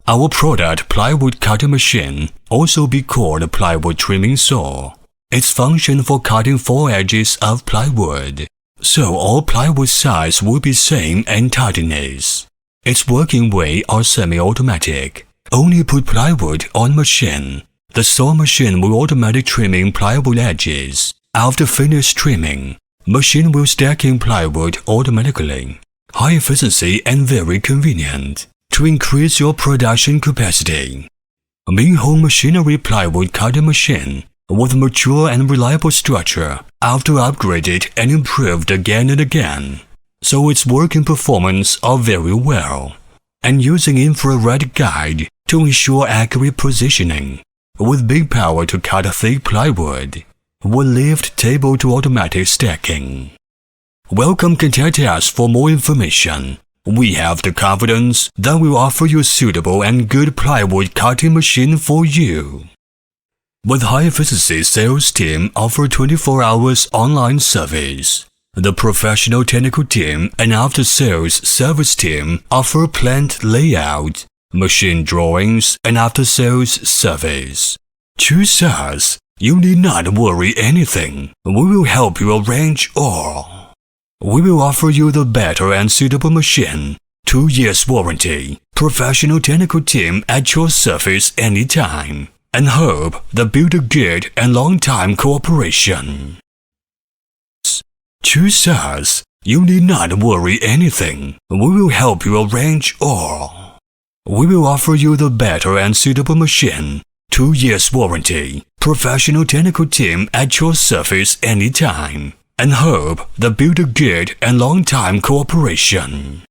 Our product plywood cutting machine, also be called plywood trimming saw, its function for cutting 4 edges of plywood, so all plywood size will be same and tightness. Its working way are semi-automatic. Only put plywood on machine. The saw machine will automatic trimming plywood edges. After finished trimming, machine will stacking plywood automatically. High efficiency and very convenient to increase your production capacity. Min-Hong Machinery Plywood Cutting Machine with mature and reliable structure after upgraded and improved again and again, so its working performance are very well, and using infrared guide to ensure accurate positioning, with big power to cut thick plywood, will lift table to automatic stacking. Welcome, contact us for more information. We have the confidence that we'll offer you a suitable and good plywood cutting machine for you. With high-efficiency sales team offer 24 hours online service. The professional technical team and after-sales service team offer plant layout, machine drawings, and after-sales service. Choose us. You need not worry anything. We will help you arrange all. We will offer you the better and suitable machine, 2 years warranty, professional technical team at your service anytime, and hope that build a good and long-time cooperation. Choose us. You need not worry anything. We will help you arrange all. We will offer you the better and suitable machine, 2 years warranty, professional technical team at your service anytime, and hope that build a good and long-time cooperation.